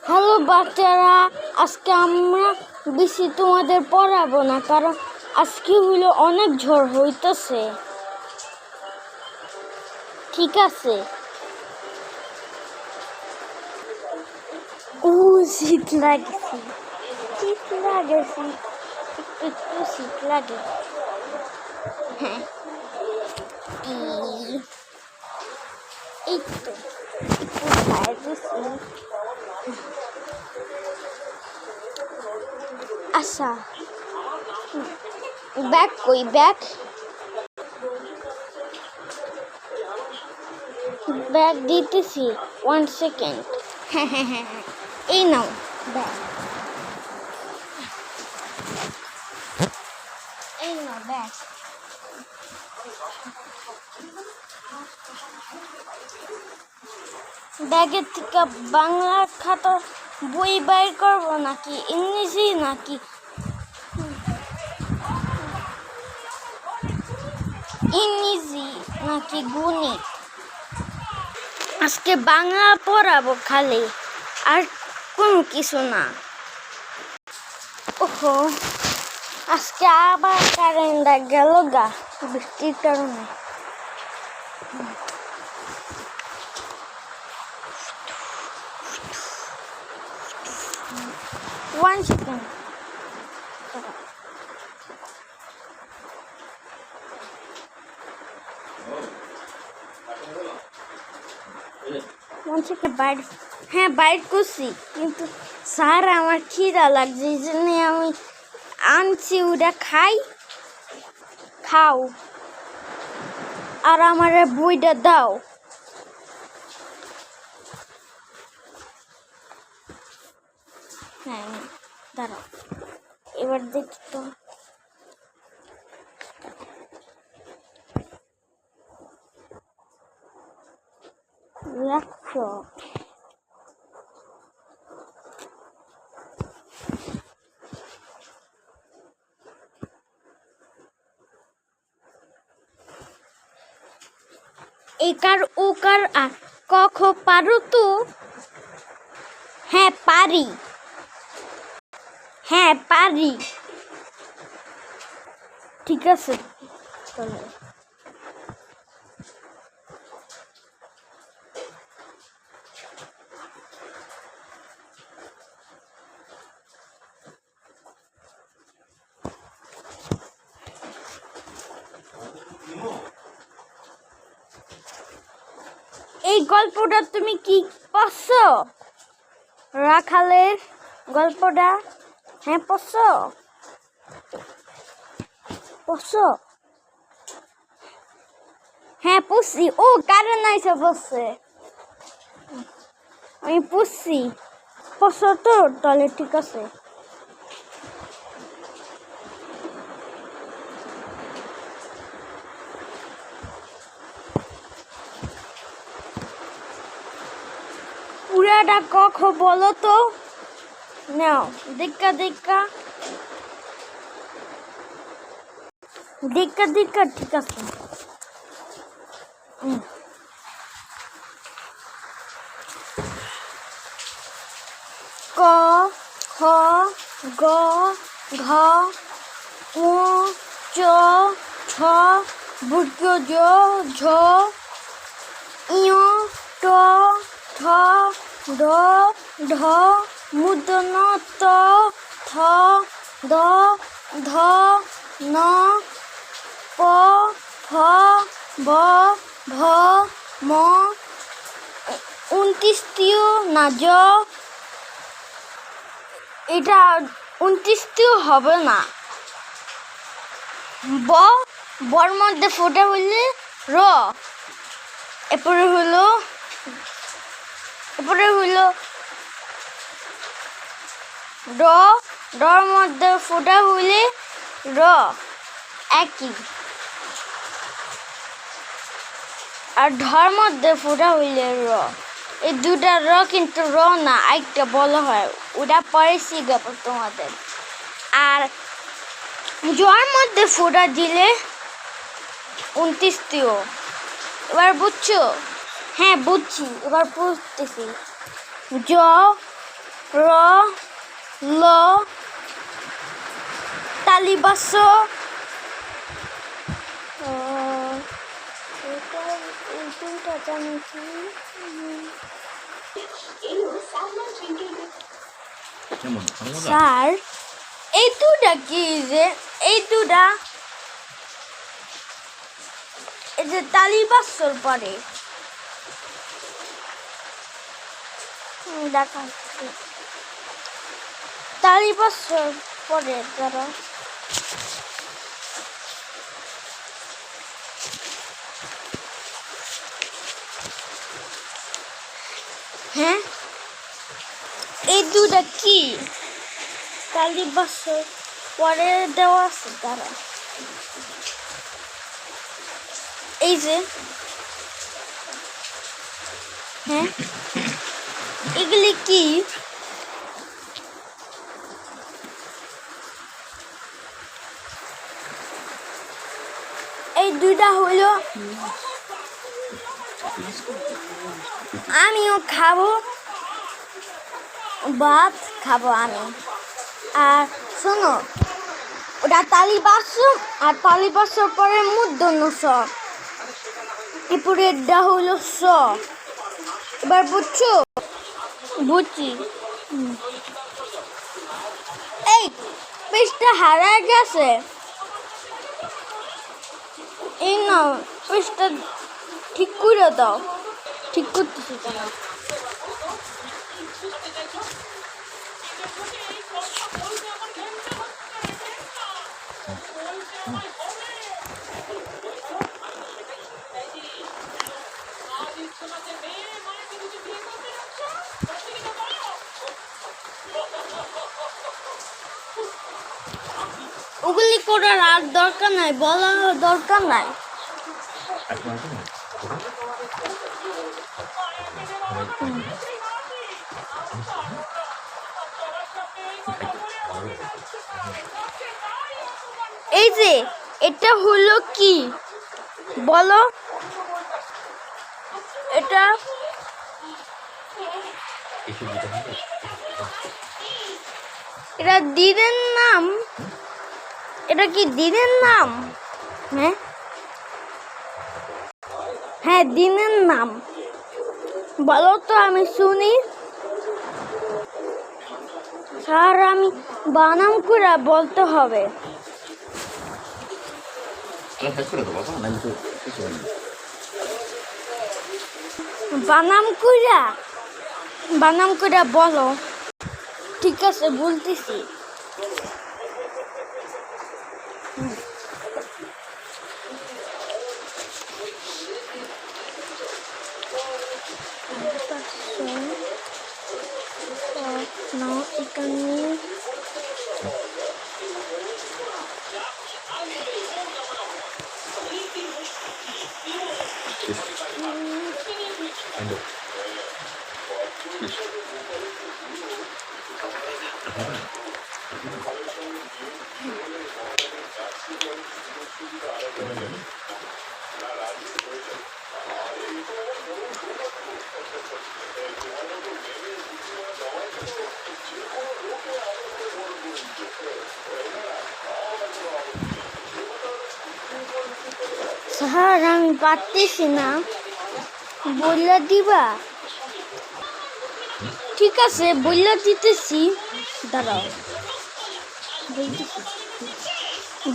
Hello বাচ্চারা, আজকে আমরা বেশি তোমাদের পড়াবো না, কারণ আজকে হইলো অনেক ঝড় হইতেছে। ঠিক আছে? ও শীত লাগছে, শীত লাগেছে, একটু শীত লাগে। হ্যাঁ, এই তো খাই দিছি। আচ্ছা, ব্যাগ কই? ব্যাগ দিতেছি, 1 সেকেন্ড। হ্যাঁ, এই নাও ব্যাগ, এই নাও ব্যাগ। ব্যাগের থেকে বাংলা খাতা বই বাইর করবো নাকি ইংরেজি নাকি গণিত? আজকে বাংলা পড়াবো খালি, আর কোনো কিছু না। ওহো, আজকে আবার কারেন্টটা গেল গা বৃষ্টির কারণে। One second. হ্যাঁ, বাইর করছি, কিন্তু স্যার আমার খিদা লাগছে, এই জন্য আমি আনছি। ওটা খাও, আর আমার বইটা দাও। হ্যাঁ, দাঁড়াও, এবার দেখি তো। রাখো, একার ওকার আর ক খ পারো তো? হ্যাঁ পারি। ঠিক আছে, চলো। এই গল্পটা তুমি কি পড়ছো? রাখালের গল্পটা? হ্যাঁ, পড়ছো? হ্যাঁ, পড়ছি। ও কারেন্ট আইসা পড়ছে, আমি পড়ছি। পড়ছো তো? তাহলে ঠিক আছে। পুরাটা ক খ বলো তো। নাও, দেখা ঠিক আছে। ক খ গ ঘ ঙ চ ছ বর্গ জ ঝ ঞ ট ঠ ড ঢ মূর্ধন্য ত থ দ ধ ন প ফ ব ভ ম 29টিও না জ। এটা 29টিও হবে না। বর মধ্যে ফোটা হইলে র, এরপরে হইলো ডর মধ্যে ফোটা হইলে র, একই। আর ঢর মধ্যে ফোটা হইলে র। এই দুটা র কিন্তু র না, একটা বলা হয়, ওটা পরে শিখাবো তোমাদের। আর জর মধ্যে ফোটা দিলে 29টিও। এবার বুঝছো? হ্যাঁ বুঝছি, এবার বুঝতেছি। জ র ল তালিবাস জানি কি স্যার এই দুটা কি যে এই দুটা এই যে তালিবাসর পরে দেখাচ্ছি তালিবাসর পরে যারা হ্যাঁ এই দুটা কি তালিবাসর পরে দেওয়া আছে তারা এই যে হ্যাঁ এগুলি কি এই দুইটা হলো আমিও খাবো ভাত খাবো আমি আর শোনো ওটা তালিবাস আর তালিবাসর পরে মূর্ধন্য স এরপরেরটা হলো স এবার বুঝছো বুঝছি এই পেজটা হারায় গেছে এই না পেজটা ঠিক করে দাও ঠিক করতেছি কেন ওগুলি করার আর দরকার নাই বলার দরকার নাই এই যে এটা হলো কি বলো এটা এটা দিনের নাম এটা কি দিনের নাম হ্যাঁ হ্যাঁ দিনের নাম বলো তো আমি শুনি স্যার আমি বানাম করে বলতে হবে বানাম করে বলো ঠিক আছে বলতেছি নাও এখানে স্যার আমি পারতেছি না বললে দিবা ঠিক আছে বললে দিতেছি দাঁড়াও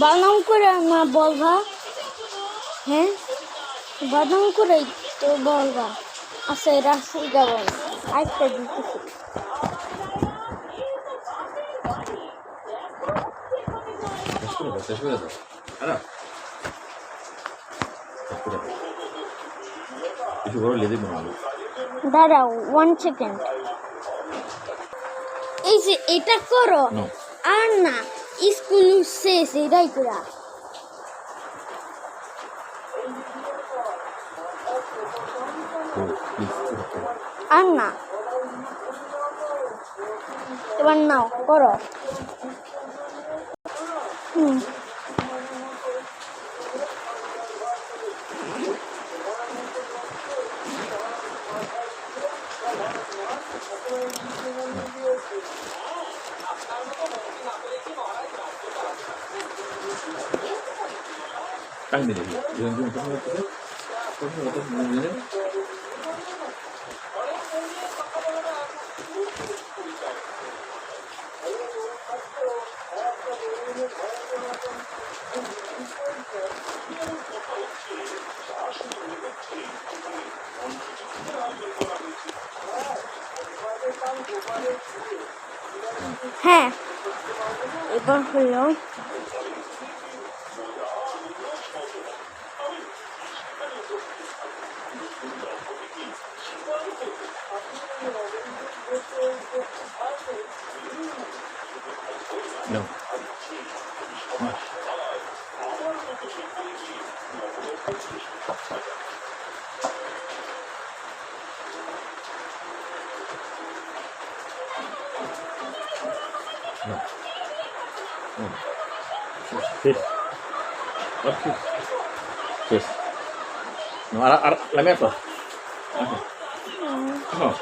বানাম করে না বলবা হ্যাঁ বানাম করে তো বলবা আচ্ছা রাখছি যাবো আরেকটা দিতেছি দাঁড়াও 1 সেকেন্ড এই যে এটা করো আর না স্কুল শেষ এটাই করা আর না এবার নাও করো টাইমে দেখি হ্যাঁ এবার হলো No. No. No. Sis. What sis? Sis. No, la meto. No. No.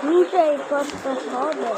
দুটাই করতে হবে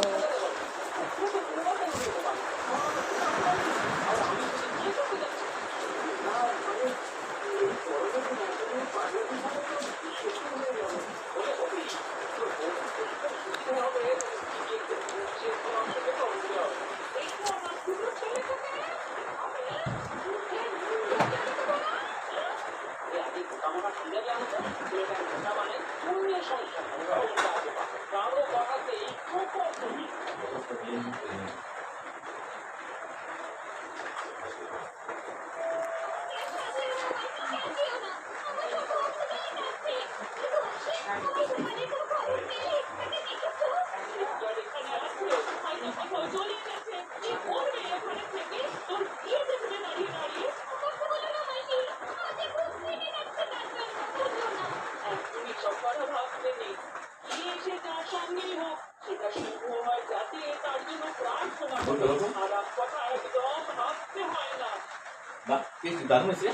দারুণ হয়েছে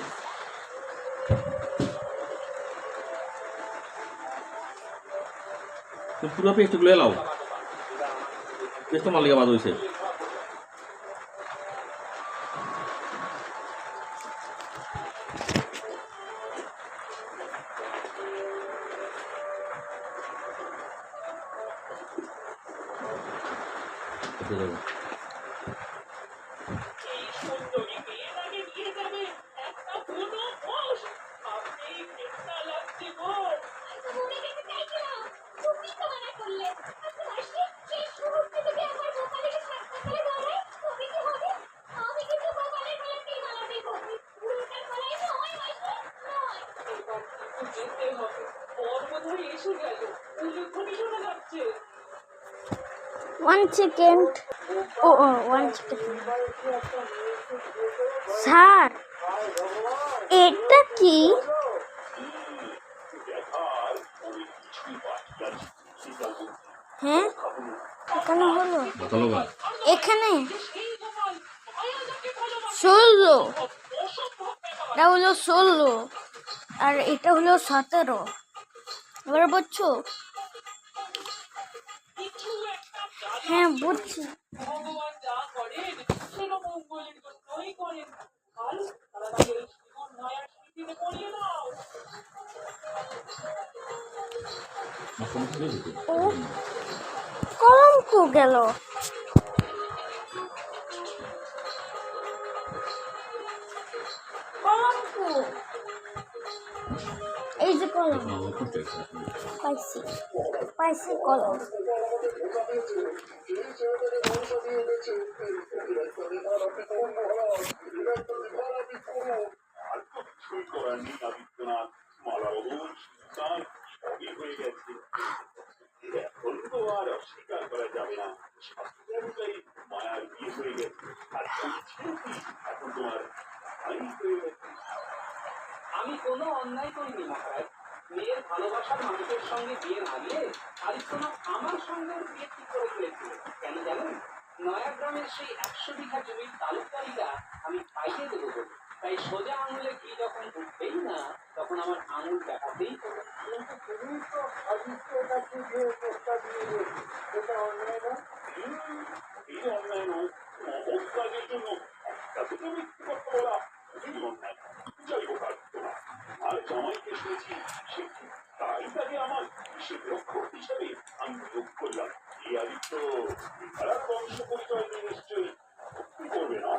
তুমি পুরো পেস্টগুলো এলাও পেস্ট তোমার লিগে বাদ হয়েছে One second. Oh, 1 second. Sir এটা কি হ্যাঁ এখানে হলো এখানে 16 এটা হলো 16 আর এটা হলো 17 এবার বুঝছো হ্যাঁ বুঝছি ও কলঙ্ক গেল কলঙ্ক এই যে কলম পাইছি কলম আমি কোনো অন্যায় করিনি মহারাজ মেয়ের ভালোবাসার মানুষের সঙ্গে বিয়ে না দিয়ে আরিফ আমার সঙ্গে বিয়ে ঠিক করে ফেলেছিল কেন জানেন নয়াগ্রামের সেই 100 বিঘা জমির তালুকদারিটা আমি পাইয়ে দেবো বলে। তাই সোজা আঙুলে ঘি যখন উঠবেই না, তখন আমার আঙুল দেখাতেই হবে। কিন্তু তুমি তো আদিত্যর কাছে যে প্রস্তাব নিয়ে গেছি, সেটা অন্যায় না? এই অন্যায় নয়, মহৎ কাজের জন্য একটা দুটো মিথ্যে কথা বলা খুবই অন্যায়। যাই হোক আদিত্য না, আর জামাইকে শুনেছি সে ঠিক, তাই তাকে আমার বিশেষ রক্ষক হিসেবে আমি নিয়োগ করলাম। এই আদিত্য তার বংশ পরিচয় নিয়ে নিশ্চয়ই আপত্তি করবে না?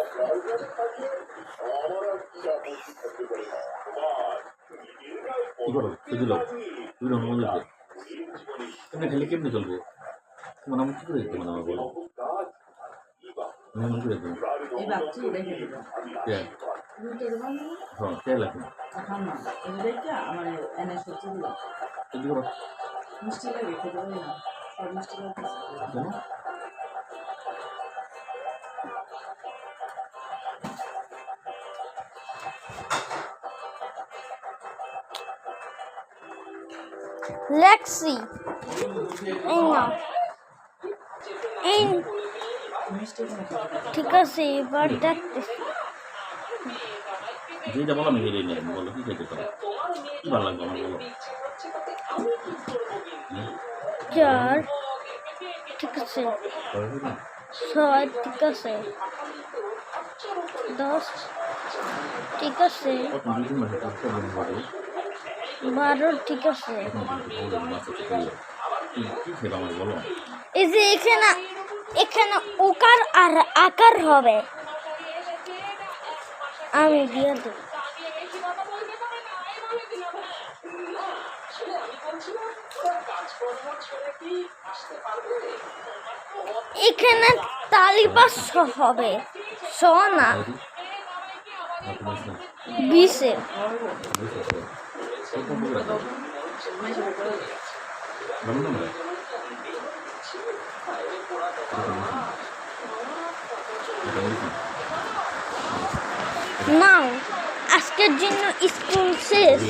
আপনার কাছে থাকলে আমার আর কি আপত্তি থাকতে পারে? তোমার নিজের গায়ে কি করো শুধু লোক তুই রঙ মধ্যে জীবনে এমনি খেলে কেমনি চলবো? তোমার নাম কি করে দিতে মানে আমার বলো কাজ আমি এমন করে দেবো এই বাচ্চি রেখে দেবো কে রুটে দেবো না হ্যাঁ কে লাগবে এখন না এই রেখে আমার এনে সবজি দিলাম সবজি করো মিষ্টি লাগে খেতে পারি না সব মিষ্টি লাগে কেন লেক্সি এই না এই মিষ্টি কোনো খাবে ঠিক আছে এবার দেখতেছি যেটা বলো আমি হেরে নিয়ে বলো কি খেতে পারো কি ভালো লাগবে আমার বলো চার ঠিক আছে ছয় ঠিক আছে 10 ঠিক আছে কত দুই তিন মাসে কাজ করবেন বলো 12 ঠিক আছে কি খেতে আমার বলো এই যে এখানে এখানে ওকার আর আকার হবে আমি দিয়ে দেব এখানে তালিবাস হবে সোনা 20 নাও আজকের জন্য স্কুল শেষ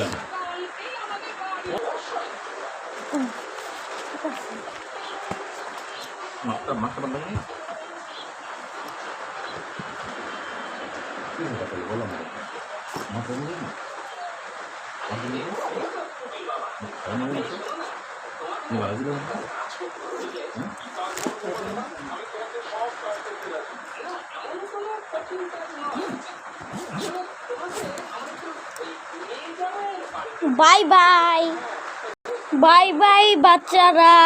মাছটা বান্ধব কি হতে বলো আমার মাছ বাই বাই বাই বাই বাচ্চারা